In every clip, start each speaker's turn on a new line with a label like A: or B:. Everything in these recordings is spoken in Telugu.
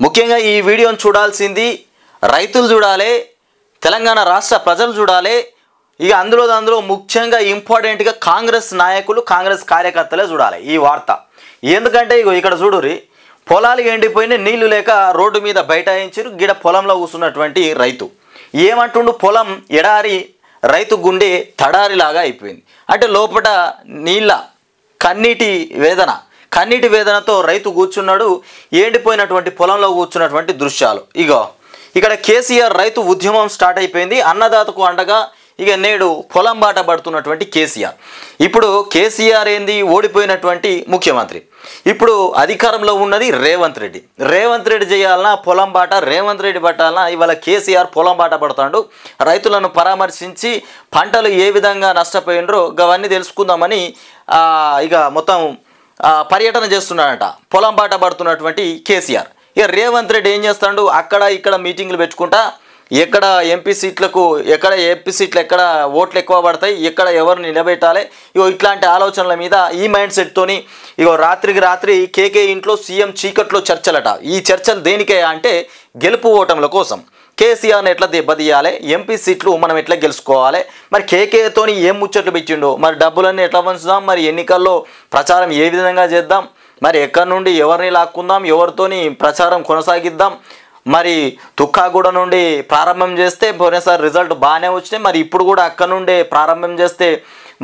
A: ముఖ్యంగా ఈ వీడియోను చూడాల్సింది రైతులు చూడాలి, తెలంగాణ రాష్ట్ర ప్రజలు చూడాలి. ఇక అందులో ముఖ్యంగా ఇంపార్టెంట్గా కాంగ్రెస్ నాయకులు, కాంగ్రెస్ కార్యకర్తలే చూడాలి ఈ వార్త. ఎందుకంటే ఇక్కడ చూడురి, పొలాలు ఎండిపోయిన నీళ్లు లేక రోడ్డు మీద బైఠాయించారు. గిడ పొలంలో కూర్చున్నటువంటి రైతు ఏమంటుండు, పొలం ఎడారి, రైతు గుండె తడారిలాగా అయిపోయింది. అంటే లోపల నీళ్ళ కన్నీటి వేదనతో రైతు కూర్చున్నాడు. ఎండిపోయినటువంటి పొలంలో కూర్చున్నటువంటి దృశ్యాలు. ఇక్కడ కేసీఆర్ రైతు ఉద్యమం స్టార్ట్ అయిపోయింది. అన్నదాతకు అండగా ఇక నేడు పొలం బాట పడుతున్నటువంటి కేసీఆర్. ఇప్పుడు కేసీఆర్ ఏంది, ఓడిపోయినటువంటి ముఖ్యమంత్రి. ఇప్పుడు అధికారంలో ఉన్నది రేవంత్ రెడ్డి చేయాలన్నా పొలం బాట, రేవంత్ రెడ్డి పట్టాలన్నా ఇవాళ కేసీఆర్ పొలం బాట పడతాడు. రైతులను పరామర్శించి పంటలు ఏ విధంగా నష్టపోయినరో అవన్నీ తెలుసుకుందామని ఇక మొత్తం పర్యటన చేస్తున్నాడట. పొలం బాట పడుతున్నటువంటి కేసీఆర్. ఇక రేవంత్ రెడ్డి ఏం చేస్తాడు, అక్కడ ఇక్కడ మీటింగ్లు పెట్టుకుంటా, ఎక్కడ ఎంపీ సీట్లు ఎక్కడ ఓట్లు ఎక్కువ పడతాయి, ఎక్కడ ఎవరిని నిలబెట్టాలి, ఇట్లాంటి ఆలోచనల మీద ఈ మైండ్ సెట్తోని రాత్రికి రాత్రి కేకే ఇంట్లో సీఎం చీకట్లో చర్చలట. ఈ చర్చలు దేనికే అంటే గెలుపు ఓటముల కోసం. కేసీఆర్ని ఎట్లా దెబ్బతీయాలి, ఎంపీ సీట్లు మనం ఎట్లా గెలుచుకోవాలి, మరి కేకేతోని ఏం ముచ్చట్లు పెట్టిండో, మరి డబ్బులన్నీ ఎట్లా పంచుదాం, మరి ఎన్నికల్లో ప్రచారం ఏ విధంగా చేద్దాం, మరి ఎక్కడి నుండి ఎవరిని లాక్కుందాం, ఎవరితోని ప్రచారం కొనసాగిద్దాం, మరి తుక్కాగూడ నుండి ప్రారంభం చేస్తే పోయినసారి రిజల్ట్ బాగానే వచ్చినాయి, మరి ఇప్పుడు కూడా అక్కడ నుండే ప్రారంభం చేస్తే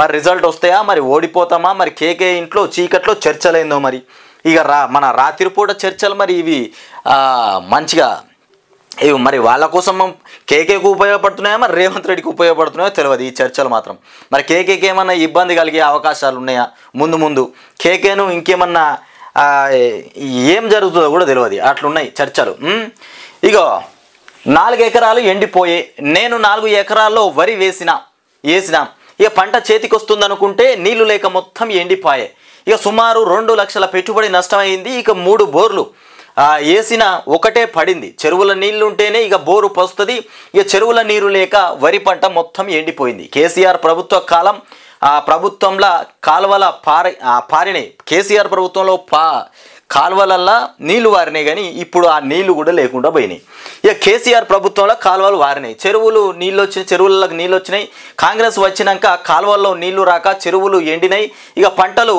A: మరి రిజల్ట్ వస్తాయా, మరి ఓడిపోతామా, మరి కేకే ఇంట్లో చీకట్లో చర్చలైందో, మరి ఇక మన రాత్రిపూట చర్చలు మరి ఇవి మంచిగా ఇవి మరి వాళ్ళ కోసం కేకేకు ఉపయోగపడుతున్నాయా, మరి రేవంత్ రెడ్డికి ఉపయోగపడుతున్నాయో తెలియదు ఈ చర్చలు మాత్రం. మరి కేకేకి ఏమన్నా ఇబ్బంది కలిగే అవకాశాలు ఉన్నాయా ముందు కేకేను ఇంకేమన్నా ఏం జరుగుతుందో కూడా తెలియదు, అట్లున్నాయి చర్చలు. 4 ఎకరాలు ఎండిపోయే, నేను 4 ఎకరాల్లో వరి వేసిన ఇక పంట చేతికి వస్తుందనుకుంటే నీళ్లు లేక మొత్తం ఎండిపోయాయి. ఇక సుమారు 2 లక్షల పెట్టుబడి నష్టమైంది. ఇక 3 బోర్లు వేసిన ఒకటే పడింది. చెరువుల నీళ్లు ఉంటేనే ఇక బోరు పస్తుంది. ఇక చెరువుల నీరు లేక వరి పంట మొత్తం ఎండిపోయింది. కేసీఆర్ ప్రభుత్వ కాలం ప్రభుత్వంలో కాలువల పారినాయి. కేసీఆర్ ప్రభుత్వంలో కాలువలల్లా నీళ్లు వారినాయి, కానీ ఇప్పుడు ఆ నీళ్లు కూడా లేకుండా పోయినాయి. ఇక కేసీఆర్ ప్రభుత్వంలో కాలువలు వారినాయి, చెరువులకు నీళ్ళు వచ్చినాయి. కాంగ్రెస్ వచ్చినాక కాలువల్లో నీళ్లు రాక చెరువులు ఎండినాయి. ఇక పంటలు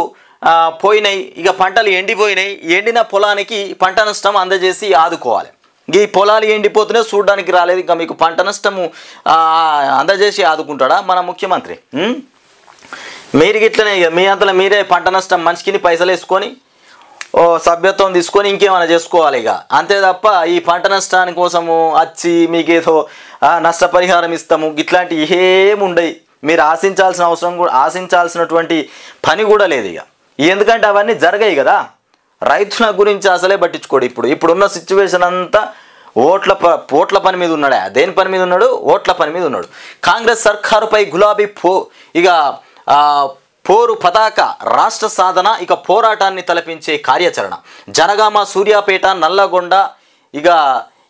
A: పోయినాయి. ఇక పంటలు ఎండిపోయినాయి. ఎండిన పొలానికి పంట నష్టం అందజేసి ఆదుకోవాలి. ఈ పొలాలు ఎండిపోతున్నాయి, చూడడానికి రాలేదు, ఇంకా మీకు పంట నష్టము అందజేసి ఆదుకుంటాడా మన ముఖ్యమంత్రి? మీరు గిట్లనే ఇక మీ అంతలో మీరే పంట నష్టం మనిషికి పైసలు వేసుకొని సభ్యత్వం తీసుకొని ఇంకేమైనా చేసుకోవాలి ఇక, అంతే తప్ప ఈ పంట నష్టాని కోసము వచ్చి మీకేదో నష్టపరిహారం ఇస్తాము ఇట్లాంటి ఏముండయి. మీరు ఆశించాల్సినటువంటి పని కూడా లేదు ఇక. ఎందుకంటే అవన్నీ జరగాయి కదా. రైతుల గురించి అసలే పట్టించుకోడు. ఇప్పుడున్న సిచ్యువేషన్ అంతా ఓట్ల పని మీద ఉన్నాడా? దేని పని మీద ఉన్నాడు? ఓట్ల పని మీద ఉన్నాడు. కాంగ్రెస్ సర్కారుపై గులాబీ పోరు పతాక రాష్ట్ర సాధన, ఇక పోరాటాన్ని తలపించే కార్యాచరణ. జనగామ, సూర్యాపేట, నల్లగొండ, ఇక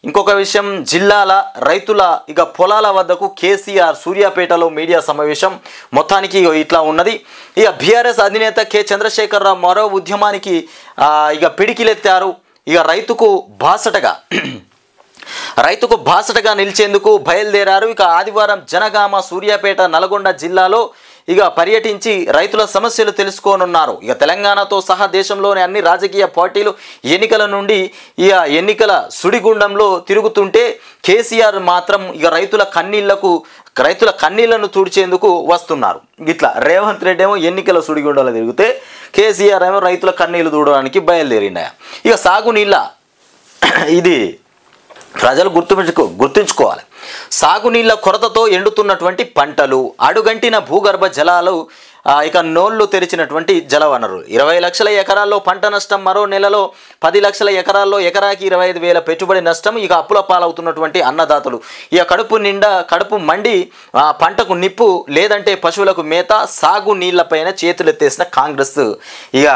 A: ఇంకొక విషయం జిల్లాల రైతుల ఇక పొలాల వద్దకు కేసీఆర్ సూర్యాపేటలో మీడియా సమావేశం. మొత్తానికి ఇట్లా ఉన్నది. ఇక బీఆర్ఎస్ అధినేత కె చంద్రశేఖరరావు మరో ఉద్యమానికి ఇక పిడికిలెత్తారు. ఇక రైతుకు బాసటగా నిలిచేందుకు బయలుదేరారు. ఇక ఆదివారం జనగామ, సూర్యాపేట, నల్గొండ జిల్లాలో ఇక పర్యటించి రైతుల సమస్యలు తెలుసుకోనున్నారు. ఇక తెలంగాణతో సహా దేశంలోని అన్ని రాజకీయ పార్టీలు ఎన్నికల నుండి ఇక ఎన్నికల సుడిగుండంలో తిరుగుతుంటే కేసీఆర్ మాత్రం ఇక రైతుల కన్నీళ్లను తుడిచేందుకు వస్తున్నారు. ఇట్లా రేవంత్ రెడ్డి ఏమో ఎన్నికల సుడిగుండంలో తిరిగితే కేసీఆర్ ఏమో రైతుల కన్నీళ్లు దూడడానికి బయలుదేరిండ. ఇక సాగునీళ్ళ ఇది ప్రజలు గుర్తుంచుకోవాలి. సాగునీళ్ల కొరతతో ఎండుతున్నటువంటి పంటలు, అడుగంటిన భూగర్భ జలాలు, ఇక నోళ్లు తెరిచినటువంటి జలవనరులు. 20 లక్షల ఎకరాల్లో పంట నష్టం, మరో నెలలో 10 లక్షల ఎకరాల్లో ఎకరాకి 25,000 పెట్టుబడి నష్టం. ఇక అప్పుల పాలవుతున్నటువంటి అన్నదాతలు. ఇక కడుపు మండి పంటకు నిప్పు లేదంటే పశువులకు మేత, సాగు నీళ్లపైన చేతులెత్తేసిన కాంగ్రెస్. ఇక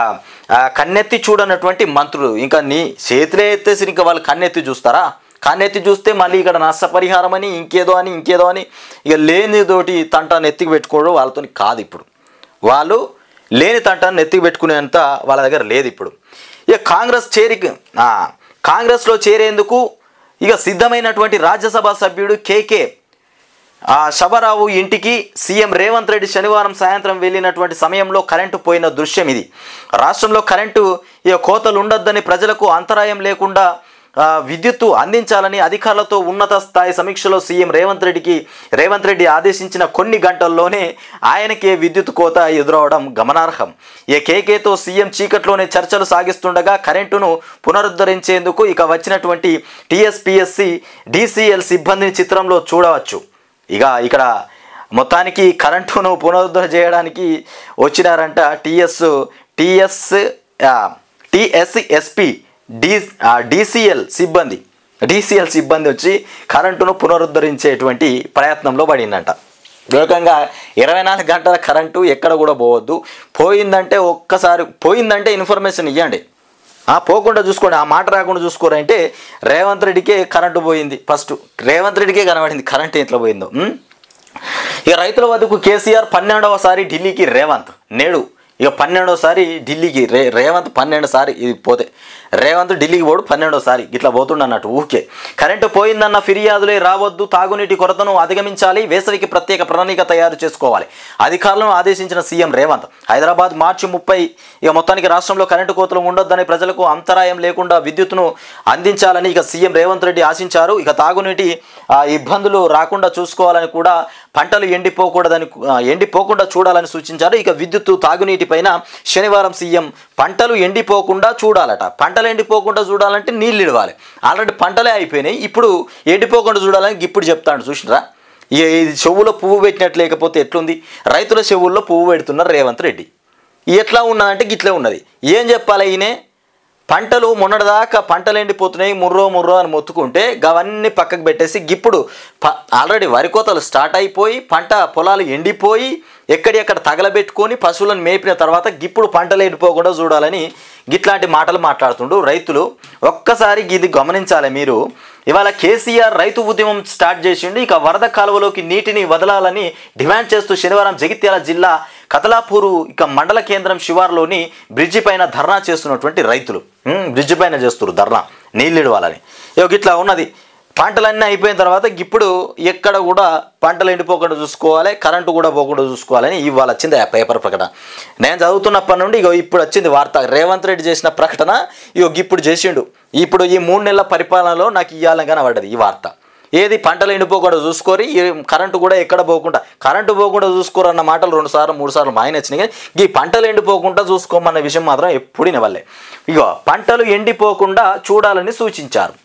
A: కన్నెత్తి చూడనటువంటి మంత్రులు. ఇంకా చేతులే ఎత్తేసి ఇంకా వాళ్ళు కన్నెత్తి చూస్తారా? కన్నెత్తి చూస్తే మళ్ళీ ఇక్కడ నష్టపరిహారం అని ఇంకేదో అని ఇక లేనితోటి తంటాన్ని ఎత్తికి పెట్టుకోవడం వాళ్ళతో కాదు. ఇప్పుడు వాళ్ళు లేని తంటాన్ని ఎత్తికి పెట్టుకునేంత వాళ్ళ దగ్గర లేదు. ఇప్పుడు ఇక కాంగ్రెస్లో చేరేందుకు ఇక సిద్ధమైనటువంటి రాజ్యసభ సభ్యుడు కేకే శబరావు ఇంటికి సీఎం రేవంత్ రెడ్డి శనివారం సాయంత్రం వెళ్ళినటువంటి సమయంలో కరెంటు పోయిన దృశ్యం ఇది. రాష్ట్రంలో కరెంటు ఇక కోతలు ఉండొద్దని, ప్రజలకు అంతరాయం లేకుండా విద్యుత్తు అందించాలని అధికారులతో ఉన్నత స్థాయి సమీక్షలో సీఎం రేవంత్ రెడ్డి ఆదేశించిన కొన్ని గంటల్లోనే ఆయనకే విద్యుత్ కోత ఎదురవడం గమనార్హం. ఈ కేకేతో సీఎం చీకట్లోనే చర్చలు సాగిస్తుండగా కరెంటును పునరుద్ధరించేందుకు ఇక వచ్చినటువంటి టీఎస్పీఎస్సీ డీసీఎల్ సిబ్బందిని చిత్రంలో చూడవచ్చు. ఇక ఇక్కడ మొత్తానికి కరెంటును పునరుద్ధరణ చేయడానికి వచ్చినారంట టీఎస్ఎస్పీ డీసీఎల్ సిబ్బంది వచ్చి కరెంటును పునరుద్ధరించేటువంటి ప్రయత్నంలో పడిందంట. ఏకంగా 24 గంటల కరెంటు ఎక్కడ కూడా పోవద్దు. పోయిందంటే ఇన్ఫర్మేషన్ ఇవ్వండి, పోకుండా చూసుకోండి, ఆ మాట రాకుండా చూసుకోరంటే రేవంత్ రెడ్డికే కరెంటు పోయింది. ఫస్ట్ రేవంత్ రెడ్డికే కనబడింది కరెంటు ఎట్లా పోయిందో. ఇక రైతుల వద్దకు కేసీఆర్ 12వసారి ఢిల్లీకి రేవంత్ నేడు ఇక 12వసారి ఢిల్లీకి రేవంత్ 12 సారి ఇది పోతే రేవంత్ ఢిల్లీకి పోడు 12వసారి ఇట్లా పోతుండన్నట్టు. ఊకే కరెంటు పోయిందన్న ఫిర్యాదులే రావద్దు, తాగునీటి కొరతను అధిగమించాలి, వేసవికి ప్రత్యేక ప్రణాళిక తయారు చేసుకోవాలి అధికారులను ఆదేశించిన సీఎం రేవంత్. హైదరాబాద్ మార్చి 30 ఇక మొత్తానికి రాష్ట్రంలో కరెంటు కోతలు ఉండొద్దని, ప్రజలకు అంతరాయం లేకుండా విద్యుత్తును అందించాలని ఇక సీఎం రేవంత్ రెడ్డి ఆశించారు. ఇక తాగునీటి ఇబ్బందులు రాకుండా చూసుకోవాలని కూడా, పంటలు ఎండిపోకుండా చూడాలని సూచించారు. ఇక విద్యుత్తు తాగునీటి పైన శనివారం సీఎం పంటలు ఎండిపోకుండా చూడాలట. పంటలు ఎండిపోకుండా చూడాలంటే నీళ్ళు ఇవ్వాలి. ఆల్రెడీ పంటలే అయిపోయినాయి, ఇప్పుడు ఎండిపోకుండా చూడాలని ఇప్పుడు చెప్తాడు. చూసినరా, ఇది చెవులో పువ్వు పెట్టినట్టు లేకపోతే ఎట్లుంది? రైతుల చెవుల్లో పువ్వు పెడుతున్నారు రేవంత్ రెడ్డి. ఎట్లా ఉన్నదంటే గిట్లే ఉన్నది. ఏం చెప్పాలి? ఈయనే పంటలు మొన్నటిదాకా పంటలు ఎండిపోతున్నాయి ముర్రో అని మొత్తుకుంటే అవన్నీ పక్కకు పెట్టేసి ఇప్పుడు ఆల్రెడీ వరి కోతలు స్టార్ట్ అయిపోయి పంట పొలాలు ఎండిపోయి ఎక్కడెక్కడ తగలబెట్టుకొని పశువులను మేపిన తర్వాత ఇప్పుడు పంటలు ఎండిపోకుండా చూడాలని గిట్లాంటి మాటలు మాట్లాడుతుండు రైతులు. ఒక్కసారి ఇది గమనించాలి మీరు. ఇవాళ కేసీఆర్ రైతు ఉద్యమం స్టార్ట్ చేసిండు. ఇక వరద కాలువలోకి నీటిని వదలాలని డిమాండ్ చేస్తూ శనివారం జగిత్యాల జిల్లా కతలాపూరు ఇక మండల కేంద్రం శివార్లోని బ్రిడ్జి పైన ధర్నా చేస్తున్నటువంటి రైతులు బ్రిడ్జి పైన చేస్తున్నారు ధర్నా, నీళ్ళు ఇవ్వాలని. ఇట్లా ఉన్నది. పంటలన్నీ అయిపోయిన తర్వాత ఇప్పుడు ఎక్కడ కూడా పంటలు ఎండిపోకుండా చూసుకోవాలి, కరెంటు కూడా పోకుండా చూసుకోవాలని ఇవాళ వచ్చింది ఆ పేపర్ ప్రకటన. నేను చదువుతున్నప్పటి నుండి ఇప్పుడు వచ్చింది వార్త. రేవంత్ రెడ్డి చేసిన ప్రకటన ఇప్పుడు చేసిండు. ఇప్పుడు ఈ 3 నెలల పరిపాలనలో నాకు ఇవ్వాలని కనబడ్డది ఈ వార్త. ఏది పంటలు ఎండిపోకుండా చూసుకోరి, కరెంటు కూడా ఎక్కడ పోకుండా చూసుకోరు అన్న మాటలు 2 సార్లు 3 సార్లు మా ఆయన వచ్చినాయి. కానీ ఈ పంటలు ఎండిపోకుండా చూసుకోమన్న విషయం మాత్రం ఎప్పుడు వినవల్లే. పంటలు ఎండిపోకుండా చూడాలని సూచించారు.